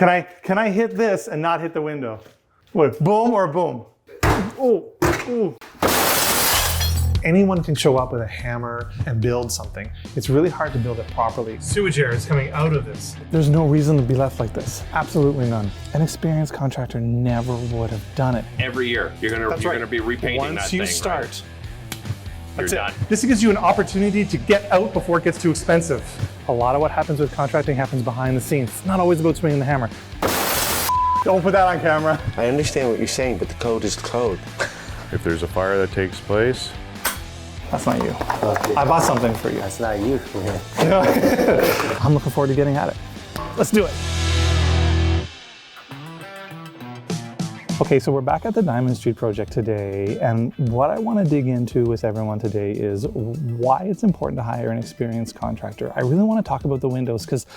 Can I hit this and not hit the window? What, boom or boom? Oh, ooh. Anyone can show up with a hammer and build something. It's really hard to build it properly. Sewage air is coming out of this. There's no reason to be left like this. Absolutely none. An experienced contractor never would have done it. Every year, you're gonna be repainting that thing. Once you start, right? That's You're it. done. This gives you an opportunity to get out before it gets too expensive. A lot of what happens with contracting happens behind the scenes. It's not always about swinging the hammer. Don't put that on camera. I understand what you're saying, but the code is the code. If there's a fire that takes place, That's not you. I bought something for you. That's not you. I'm looking forward to getting at it. Let's do it. Okay, so we're back at the Diamond Street project today, and what I want to dig into with everyone today is why it's important to hire an experienced contractor. I really want to talk about the windows because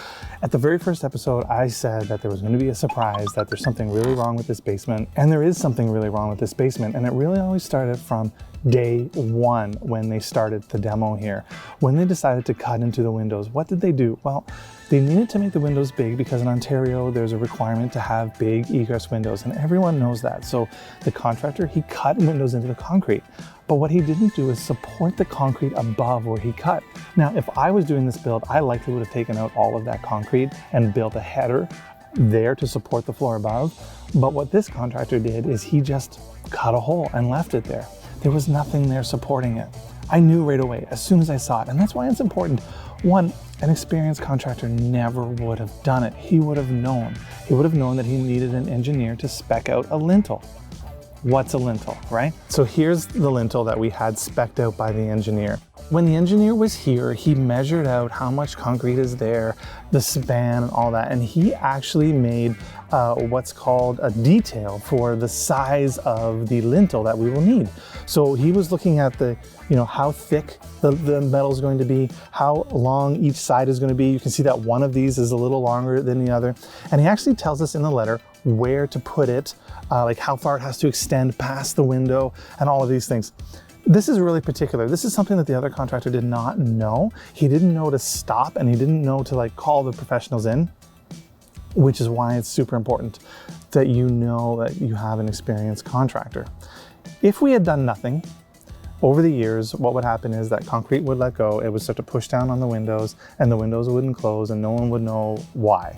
at the very first episode, I said that there was going to be a surprise, that there's something really wrong with this basement, and there is something really wrong with this basement, and it really always started from day one when they started the demo here. When they decided to cut into the windows, what did they do? Well, they needed to make the windows big because in Ontario, there's a requirement to have big egress windows, and everyone knows that. So the contractor, he cut windows into the concrete. But what he didn't do is support the concrete above where he cut. Now, if I was doing this build, I likely would have taken out all of that concrete and built a header there to support the floor above. But what this contractor did is he just cut a hole and left it there. There was nothing there supporting it. I knew right away, as soon as I saw it, and that's why it's important. One, an experienced contractor never would have done it. He would have known. He would have known that he needed an engineer to spec out a lintel. What's a lintel, right? So here's the lintel that we had spec'd out by the engineer. When the engineer was here, he measured out how much concrete is there, the span and all that, and he actually made what's called a detail for the size of the lintel that we will need. So he was looking at the, how thick the metal is going to be, how long each side is going to be. You can see that one of these is a little longer than the other. And he actually tells us in the letter where to put it, like how far it has to extend past the window and all of these things. This is really particular. This is something that the other contractor did not know. He didn't know to stop, and he didn't know to call the professionals in, which is why it's super important that you know that you have an experienced contractor. If we had done nothing, over the years, what would happen is that concrete would let go, it would start to push down on the windows, and the windows wouldn't close, and no one would know why.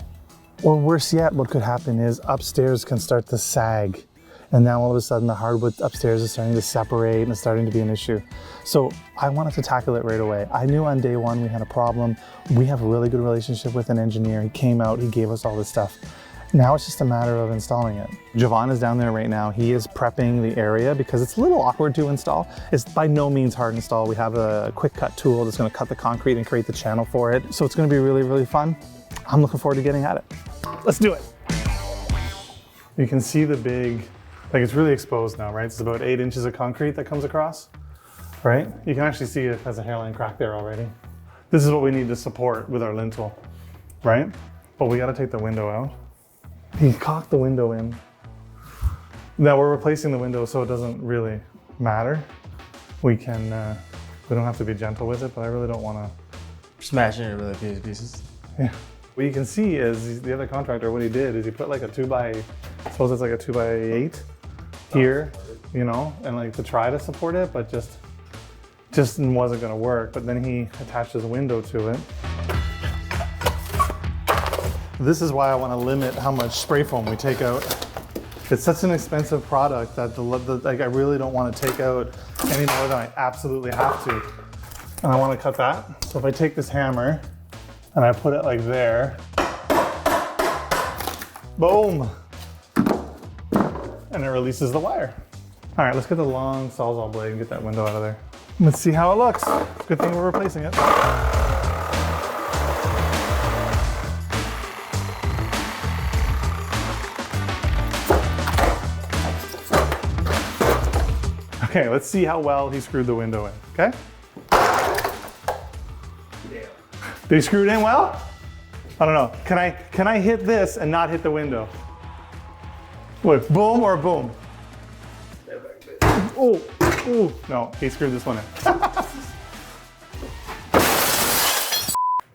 Or worse yet, what could happen is upstairs can start to sag. And now all of a sudden the hardwood upstairs is starting to separate and it's starting to be an issue. So I wanted to tackle it right away. I knew on day one we had a problem. We have a really good relationship with an engineer. He came out, he gave us all this stuff. Now it's just a matter of installing it. Javon is down there right now. He is prepping the area because it's a little awkward to install. It's by no means hard to install. We have a quick cut tool that's gonna cut the concrete and create the channel for it. So it's gonna be really, really fun. I'm looking forward to getting at it. Let's do it. You can see the big, it's really exposed now, right? It's about 8 inches of concrete that comes across, right? You can actually see it has a hairline crack there already. This is what we need to support with our lintel, right? But we gotta take the window out. He caulked the window in. Now we're replacing the window so it doesn't really matter. We don't have to be gentle with it, but I really don't wanna. Smashing it really pieces. Yeah. What you can see is the other contractor, what he did is he put like a 2x, I suppose it's like a 2x8 here, and to try to support it, but just wasn't gonna work. But then he attached his window to it. This is why I wanna limit how much spray foam we take out. It's such an expensive product that I really don't wanna take out any more than I absolutely have to. And I wanna cut that. So if I take this hammer, and I put it like there, boom, and it releases the wire. All right, let's get the long Sawzall blade and get that window out of there. Let's see how it looks. Good thing we're replacing it. Okay, let's see how well he screwed the window in, okay? Did he screw it in well? I don't know. Can I hit this and not hit the window? What, boom or boom? Oh, ooh, no, he screwed this one in.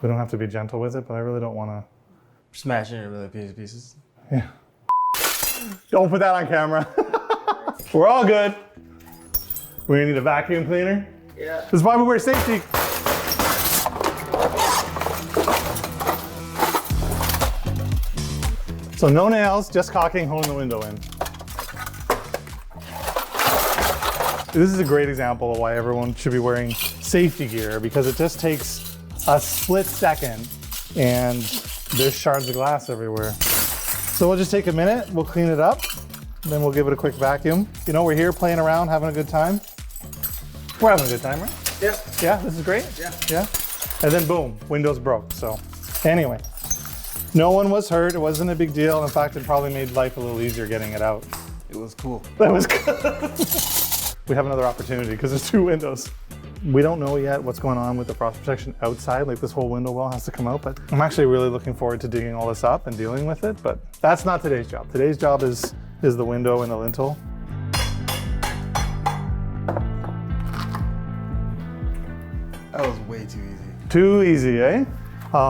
We don't have to be gentle with it, but I really don't want to Smashing it really to pieces. Yeah. Don't put that on camera. We're all good. We're gonna need a vacuum cleaner. Yeah. This is why we wear safety. So no nails, just caulking, holding the window in. This is a great example of why everyone should be wearing safety gear, because it just takes a split second and there's shards of glass everywhere. So we'll just take a minute, we'll clean it up, then we'll give it a quick vacuum. You know, we're here playing around, having a good time. We're having a good time, right? Yeah. Yeah, this is great? Yeah. Yeah? And then boom, windows broke, so. Anyway, no one was hurt, it wasn't a big deal. In fact, it probably made life a little easier getting it out. It was cool. That was good. We have another opportunity because there's 2 windows. We don't know yet what's going on with the frost protection outside, like this whole window well has to come out, but I'm actually really looking forward to digging all this up and dealing with it, but that's not today's job. Today's job is the window and the lintel. That was way too easy. Too easy, eh?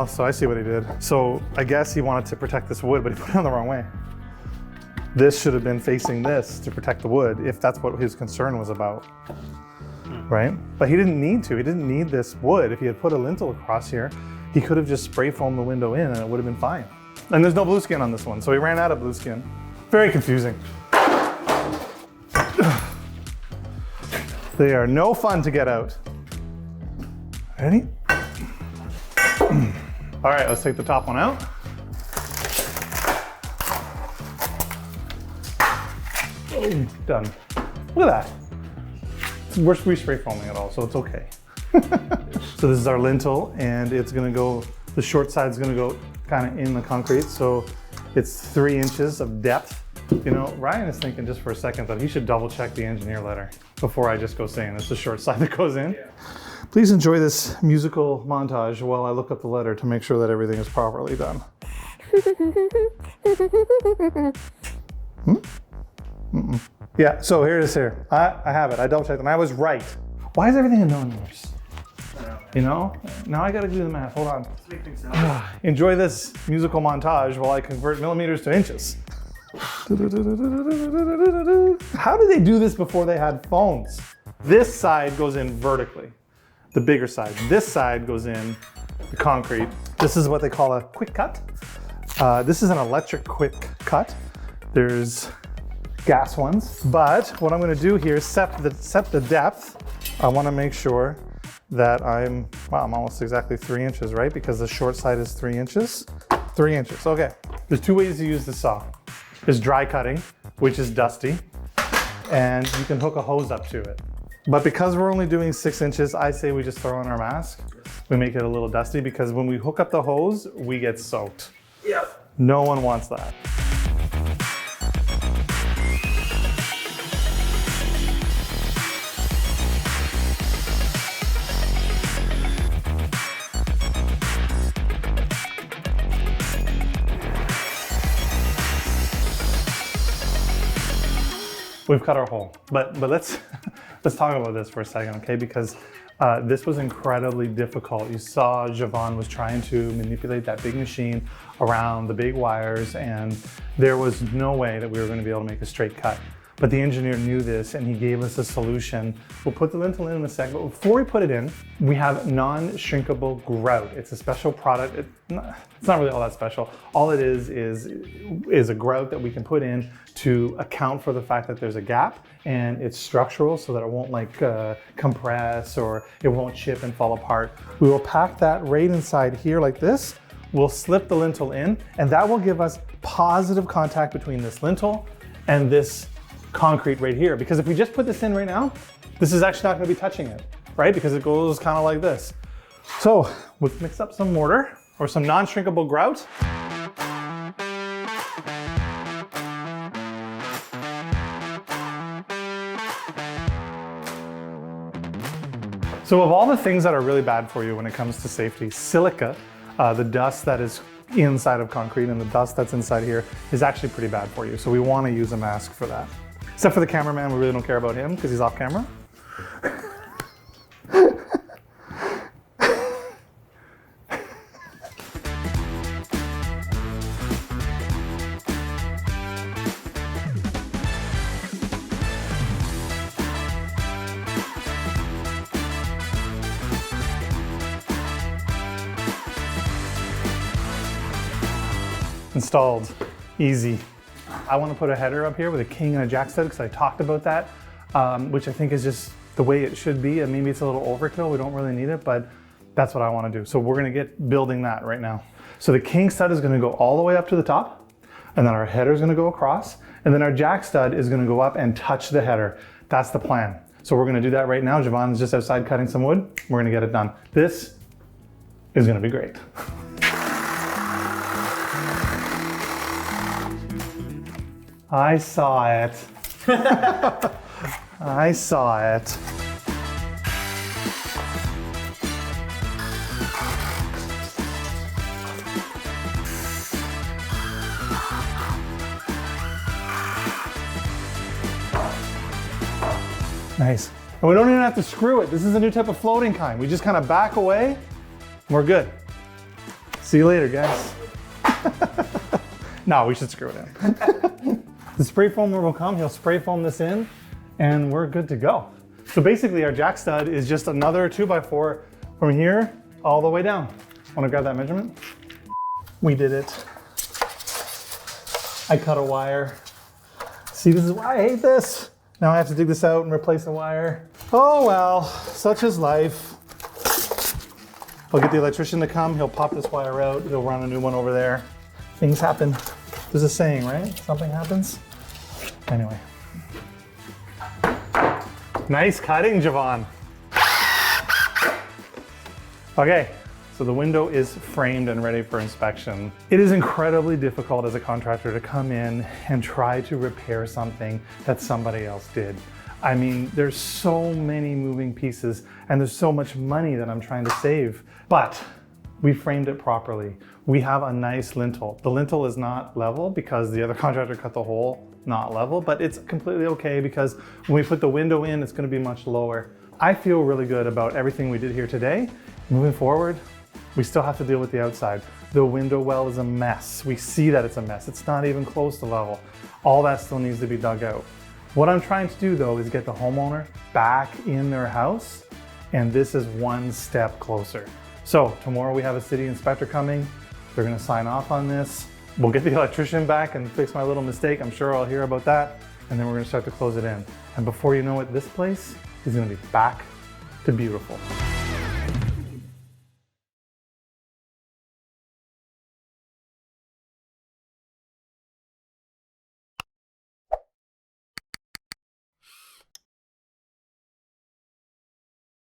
So I see what he did. So I guess he wanted to protect this wood, but he put it on the wrong way. This should have been facing this to protect the wood, if that's what his concern was about, right? But he didn't need to. He didn't need this wood. If he had put a lintel across here, he could have just spray foamed the window in and it would have been fine. And there's no blue skin on this one, so he ran out of blue skin. Very confusing. They are no fun to get out. Ready? All right, let's take the top one out. Oh, done. Look at that. We're spray foaming it all, so it's okay. So this is our lintel, and it's gonna go, the short side's gonna go kind of in the concrete, so it's 3 inches of depth. You know, Ryan is thinking just for a second that he should double check the engineer letter before I just go saying it's the short side that goes in. Yeah. Please enjoy this musical montage while I look up the letter to make sure that everything is properly done. Yeah, so here it is here. I have it, I double checked and I was right. Why is everything in millimeters? You know? Now I gotta do the math, hold on. Enjoy this musical montage while I convert millimeters to inches. How did they do this before they had phones? This side goes in vertically, the bigger side. This side goes in the concrete. This is what they call a quick cut. This is an electric quick cut. There's gas ones, but what I'm gonna do here is set the depth. I wanna make sure that I'm almost exactly 3 inches, right? Because the short side is 3 inches. 3 inches, okay. There's 2 ways to use the saw. There's dry cutting, which is dusty, and you can hook a hose up to it. But because we're only doing 6 inches, I say we just throw on our mask. We make it a little dusty because when we hook up the hose, we get soaked. Yep. No one wants that. We've cut our hole, but let's talk about this for a second, okay? Because this was incredibly difficult. You saw Javon was trying to manipulate that big machine around the big wires, and there was no way that we were going to be able to make a straight cut. But the engineer knew this, and he gave us a solution. We'll put the lintel in a sec, but before we put it in, we have non-shrinkable grout. It's a special product. It's not really all that special. All it is a grout that we can put in to account for the fact that there's a gap, and it's structural so that it won't compress or it won't chip and fall apart. We will pack that right inside here like this. We'll slip the lintel in, and that will give us positive contact between this lintel and this concrete right here. Because if we just put this in right now, this is actually not going to be touching it, right? Because it goes kind of like this. So let's mix up some mortar or some non-shrinkable grout. So of all the things that are really bad for you when it comes to safety, silica, the dust that is inside of concrete and the dust that's inside here is actually pretty bad for you. So we want to use a mask for that. Except for the cameraman, we really don't care about him because he's off camera. installed. Easy. I want to put a header up here with a king and a jack stud because I talked about that, which I think is just the way it should be. And maybe it's a little overkill. We don't really need it, but that's what I want to do. So we're going to get building that right now. So the king stud is going to go all the way up to the top, and then our header is going to go across, and then our jack stud is going to go up and touch the header. That's the plan. So we're going to do that right now. Javon's just outside cutting some wood. We're going to get it done. This is going to be great. I saw it. I saw it. Nice. And we don't even have to screw it. This is a new type of floating kind. We just kind of back away, and we're good. See you later, guys. No, we should screw it in. The spray foamer will come, he'll spray foam this in, and we're good to go. So basically our jack stud is just another 2x4 from here all the way down. Want to grab that measurement? We did it. I cut a wire. See, this is why I hate this. Now I have to dig this out and replace the wire. Oh well, such is life. I'll get the electrician to come, he'll pop this wire out, he'll run a new one over there. Things happen. There's a saying, right? Something happens. Anyway. Nice cutting, Javon. Okay, so the window is framed and ready for inspection. It is incredibly difficult as a contractor to come in and try to repair something that somebody else did. I mean, there's so many moving pieces and there's so much money that I'm trying to save, but we framed it properly. We have a nice lintel. The lintel is not level because the other contractor cut the hole not level, but it's completely okay because when we put the window in, it's gonna be much lower. I feel really good about everything we did here today. Moving forward, we still have to deal with the outside. The window well is a mess. We see that it's a mess. It's not even close to level. All that still needs to be dug out. What I'm trying to do though is get the homeowner back in their house, and this is one step closer. So tomorrow we have a city inspector coming. They're gonna sign off on this. We'll get the electrician back and fix my little mistake. I'm sure I'll hear about that. And then we're gonna start to close it in. And before you know it, this place is gonna be back to beautiful.